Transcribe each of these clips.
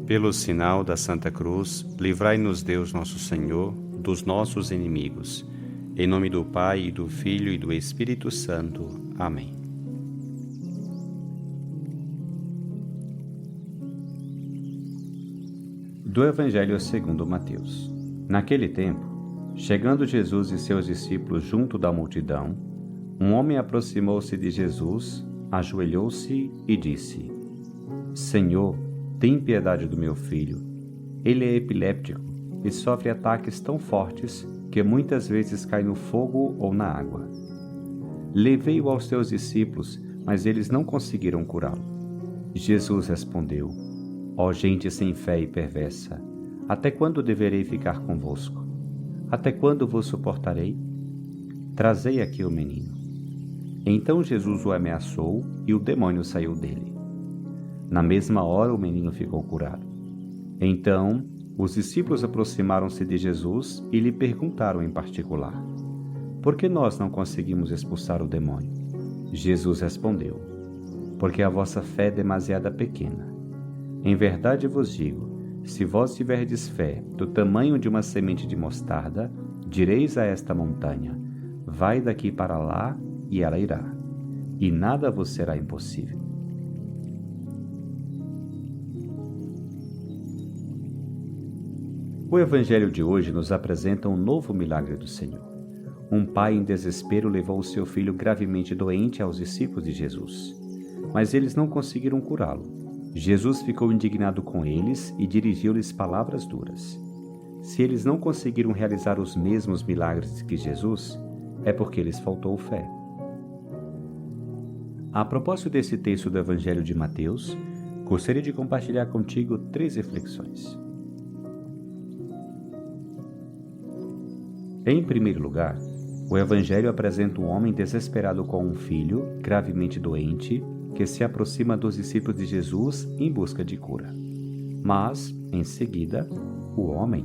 Pelo sinal da Santa Cruz, livrai-nos Deus nosso Senhor dos nossos inimigos. Em nome do Pai, e do Filho, e do Espírito Santo. Amém. Do Evangelho segundo Mateus. Naquele tempo, chegando Jesus e seus discípulos junto da multidão, um homem aproximou-se de Jesus, ajoelhou-se e disse: Senhor, tem piedade do meu filho. Ele é epiléptico e sofre ataques tão fortes que muitas vezes cai no fogo ou na água. Levei-o aos teus discípulos, mas eles não conseguiram curá-lo. Jesus respondeu: Ó gente sem fé e perversa, até quando deverei ficar convosco? Até quando vos suportarei? Trazei aqui o menino. Então Jesus o ameaçou e o demônio saiu dele. Na mesma hora o menino ficou curado. Então os discípulos aproximaram-se de Jesus e lhe perguntaram em particular: Por que nós não conseguimos expulsar o demônio? Jesus respondeu: Porque a vossa fé é demasiado pequena. Em verdade vos digo, se vós tiverdes fé do tamanho de uma semente de mostarda, direis a esta montanha: Vai daqui para lá, e ela irá, e nada vos será impossível. O Evangelho de hoje nos apresenta um novo milagre do Senhor. Um pai em desespero levou o seu filho gravemente doente aos discípulos de Jesus, mas eles não conseguiram curá-lo. Jesus ficou indignado com eles e dirigiu-lhes palavras duras. Se eles não conseguiram realizar os mesmos milagres que Jesus, é porque lhes faltou fé. A propósito desse texto do Evangelho de Mateus, gostaria de compartilhar contigo 3 reflexões. Em primeiro lugar, o Evangelho apresenta um homem desesperado com um filho gravemente doente que se aproxima dos discípulos de Jesus em busca de cura. Mas, em seguida, o homem,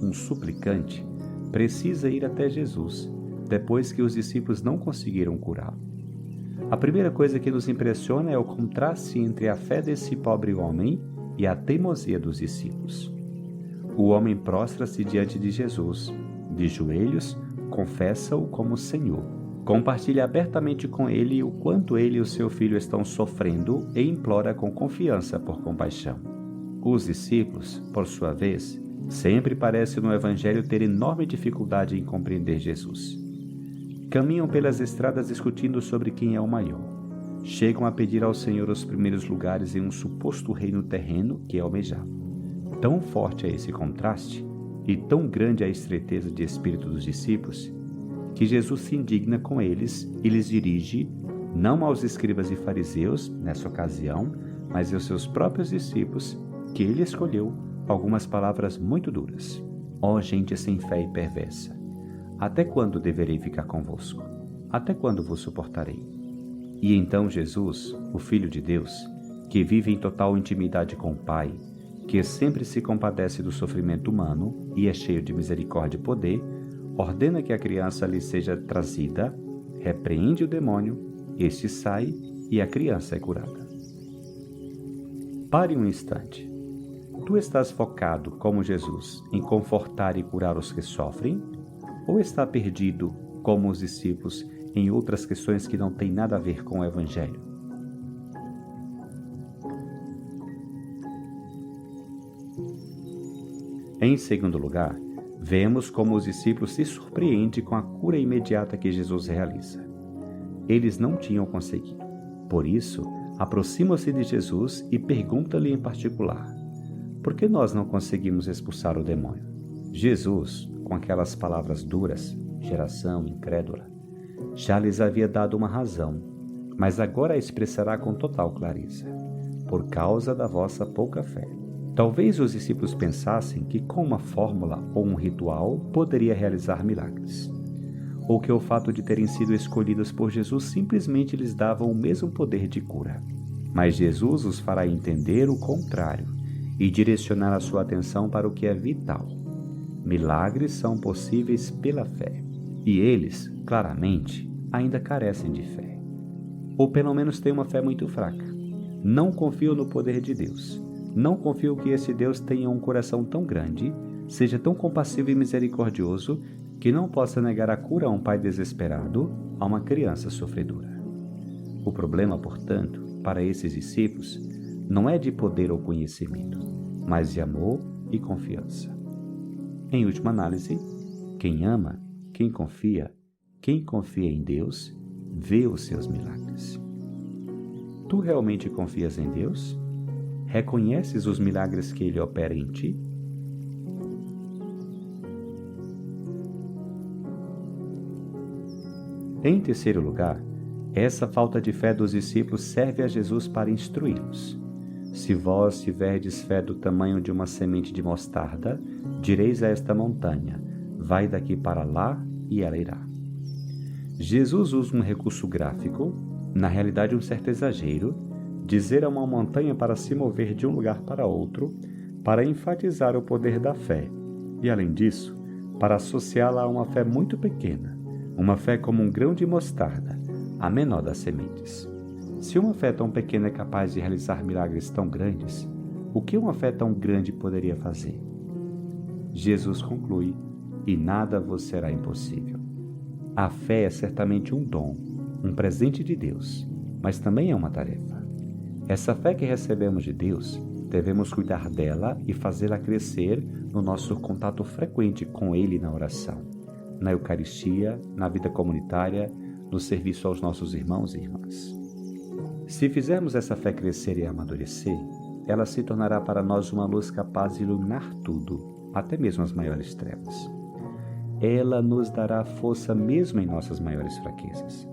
um suplicante, precisa ir até Jesus, depois que os discípulos não conseguiram curá-lo. A primeira coisa que nos impressiona é o contraste entre a fé desse pobre homem e a teimosia dos discípulos. O homem prostra-se diante de Jesus, de joelhos, confessa-o como Senhor. Compartilha abertamente com ele o quanto ele e o seu filho estão sofrendo e implora com confiança por compaixão. Os discípulos, por sua vez, sempre parecem no Evangelho ter enorme dificuldade em compreender Jesus. Caminham pelas estradas discutindo sobre quem é o maior. Chegam a pedir ao Senhor os primeiros lugares em um suposto reino terreno que almejavam. Tão forte é esse contraste e tão grande a estreiteza de espírito dos discípulos, que Jesus se indigna com eles e lhes dirige, não aos escribas e fariseus, nessa ocasião, mas aos seus próprios discípulos, que ele escolheu, algumas palavras muito duras. Ó gente sem fé e perversa, até quando deverei ficar convosco? Até quando vos suportarei? E então Jesus, o Filho de Deus, que vive em total intimidade com o Pai, que sempre se compadece do sofrimento humano e é cheio de misericórdia e poder, ordena que a criança lhe seja trazida, repreende o demônio, este sai e a criança é curada. Pare um instante. Tu estás focado, como Jesus, em confortar e curar os que sofrem? Ou está perdido, como os discípulos, em outras questões que não têm nada a ver com o Evangelho? Em segundo lugar, vemos como os discípulos se surpreendem com a cura imediata que Jesus realiza. Eles não tinham conseguido. Por isso, aproximam-se de Jesus e perguntam-lhe em particular: Por que nós não conseguimos expulsar o demônio? Jesus, com aquelas palavras duras, geração incrédula, já lhes havia dado uma razão, mas agora a expressará com total clareza: por causa da vossa pouca fé. Talvez os discípulos pensassem que com uma fórmula ou um ritual poderia realizar milagres, ou que o fato de terem sido escolhidos por Jesus simplesmente lhes dava o mesmo poder de cura. Mas Jesus os fará entender o contrário e direcionar a sua atenção para o que é vital. Milagres são possíveis pela fé, e eles, claramente, ainda carecem de fé. Ou pelo menos têm uma fé muito fraca. Não confiam no poder de Deus, Não confio que esse Deus tenha um coração tão grande, seja tão compassivo e misericordioso, que não possa negar a cura a um pai desesperado, a uma criança sofredora. O problema, portanto, para esses discípulos, não é de poder ou conhecimento, mas de amor e confiança. Em última análise, quem ama, quem confia em Deus, vê os seus milagres. Tu realmente confias em Deus? Reconheces os milagres que Ele opera em ti? Em terceiro lugar, essa falta de fé dos discípulos serve a Jesus para instruí-los. Se vós tiverdes fé do tamanho de uma semente de mostarda, direis a esta montanha, vai daqui para lá, e ela irá. Jesus usa um recurso gráfico, na realidade um certo exagero, dizer a uma montanha para se mover de um lugar para outro, para enfatizar o poder da fé, e além disso, para associá-la a uma fé muito pequena, uma fé como um grão de mostarda, a menor das sementes. Se uma fé tão pequena é capaz de realizar milagres tão grandes, o que uma fé tão grande poderia fazer? Jesus conclui: e nada vos será impossível. A fé é certamente um dom, um presente de Deus, mas também é uma tarefa. Essa fé que recebemos de Deus, devemos cuidar dela e fazê-la crescer no nosso contato frequente com Ele na oração, na Eucaristia, na vida comunitária, no serviço aos nossos irmãos e irmãs. Se fizermos essa fé crescer e amadurecer, ela se tornará para nós uma luz capaz de iluminar tudo, até mesmo as maiores trevas. Ela nos dará força mesmo em nossas maiores fraquezas.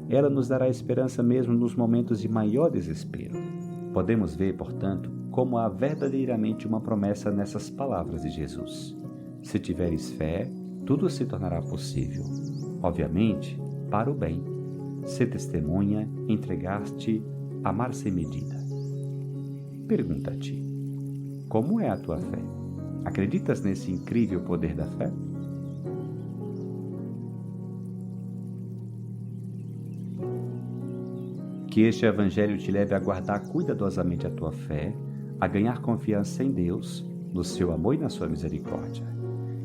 Ela nos dará esperança mesmo nos momentos de maior desespero. Podemos ver, portanto, como há verdadeiramente uma promessa nessas palavras de Jesus. Se tiveres fé, tudo se tornará possível. Obviamente, para o bem. Ser testemunha, entregar-te, amar sem medida. Pergunta-te: como é a tua fé? Acreditas nesse incrível poder da fé? Que este Evangelho te leve a guardar cuidadosamente a tua fé, a ganhar confiança em Deus, no seu amor e na sua misericórdia.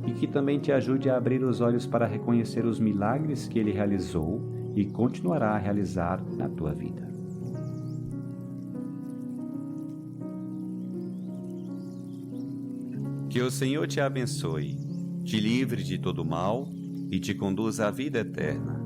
E que também te ajude a abrir os olhos para reconhecer os milagres que Ele realizou e continuará a realizar na tua vida. Que o Senhor te abençoe, te livre de todo mal e te conduza à vida eterna.